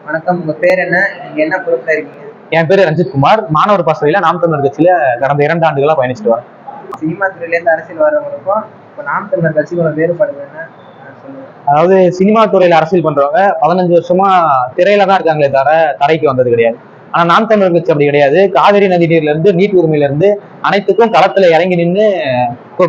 வணக்கம். உங்க பேர் என்ன? நீங்க என்ன பொறுப்புல இருக்கீங்க? என் பேரு ரஞ்சித் குமார். மாணவர் பாசறையில நாம் தமிழர் கட்சியில கடந்த 2 ஆண்டுகளா பயணிச்சுட்டு வரேன். சினிமா துறையில இருந்து அரசியல் வரவங்களுக்கும் இப்ப நாம் தமிழர் கட்சியோட வேறுபாடு என்ன சொல்லுங்க. அதாவது சினிமா துறையில அரசியல் பண்றவங்க 15 வருஷமா திரையில தான் இருக்காங்களே தவிர தரைக்கு வந்தது கிடையாது. ஆனா நாம் தமிழர் கட்சி அப்படி கிடையாது. காவிரி நதி நீர்ல இருந்து, நீட் உரிமையில இருந்து அனைத்துக்கும் களத்துல இறங்கி நின்று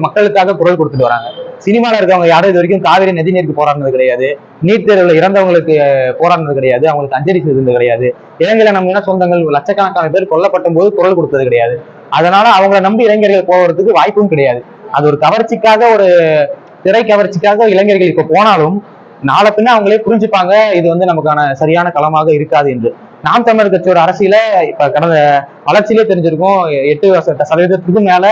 மக்களுக்காக குரல் கொடுத்துட்டு வராங்க. சினிமால இருக்கவங்க யாரும் இது வரைக்கும் காவிரி நதி நீருக்கு போராடினது கிடையாது. நீட் தேர்வுல இறந்தவங்களுக்கு போராடினது கிடையாது. அவங்களுக்கு அஞ்சலி செலுத்தினது கிடையாது. இலங்கையில நம்ம இன சொந்தங்கள் லட்சக்கணக்கான பேர் கொல்லப்பட்ட போது குரல் கொடுத்தது கிடையாது. அதனால அவங்கள நம்பி இளைஞர்கள் போவதற்கு வாய்ப்பும் கிடையாது. அது ஒரு கவர்ச்சிக்காக, ஒரு திரை கவர்ச்சிக்காக இளைஞர்கள் இப்ப போனாலும் நாளை பின்ன அவங்களே புரிஞ்சுப்பாங்க இது வந்து நமக்கான சரியான களமாக இருக்காது என்று. நாம் தமிழர் கட்சியோட அரசியல இப்ப கடந்த வளர்ச்சியிலே தெரிஞ்சிருக்கும். 8% மேல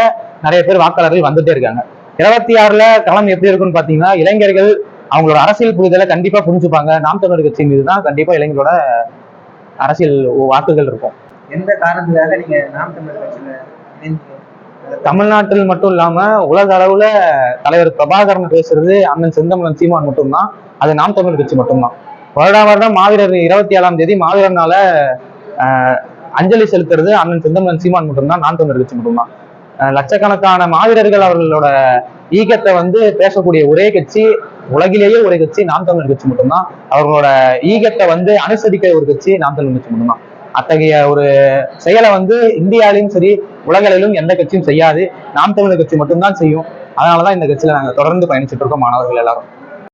நிறைய பேர் வாக்காளர்கள் வந்துட்டே இருக்காங்க. 26ல களம் எப்படி இருக்குன்னு பாத்தீங்கன்னா, இளைஞர்கள் அவங்களோட அரசியல் புரிதலை கண்டிப்பா புரிஞ்சுப்பாங்க. நாம் தமிழர் கட்சி மீதுதான் கண்டிப்பா இளைஞர்களோட அரசியல் வாக்குகள் இருக்கும். எந்த காரணத்துக்காக நீங்க நாம் தமிழர் கட்சியில தமிழ்நாட்டில் மட்டும் இல்லாம உலக அளவுல தலைவர் பிரபாகரன் பேசுறது அண்ணன் செந்தமிழன் சீமான் மட்டும்தான். அது நாம் தமிழர் கட்சி மட்டும்தான். வருடம் மாவீரர் 27ஆம் தேதி மாவீரர் நாள அஞ்சலி செலுத்துறது அண்ணன் செந்தமிழன் சீமான் மட்டும்தான். நாம் தமிழர் கட்சி மட்டும்தான். லட்சக்கணக்கான மாவீரர்கள் அவர்களோட ஈகத்தை வந்து பேசக்கூடிய ஒரே கட்சி, உலகிலேயே ஒரு கட்சி நாம் தமிழர் கட்சி மட்டும்தான். அவர்களோட ஈகத்தை வந்து அனுசரிக்கிற ஒரு கட்சி நாம் தமிழர் கட்சி மட்டும்தான். அத்தகைய ஒரு செயலை வந்து இந்தியாவிலும் சரி உலகிலும் எந்த கட்சியும் செய்யாது. நாம் தமிழர் கட்சி மட்டும்தான் செய்யும். அதனாலதான் இந்த கட்சியில நாங்க தொடர்ந்து பயணிச்சுட்டு இருக்கோம், மாணவர்கள் எல்லாரும்.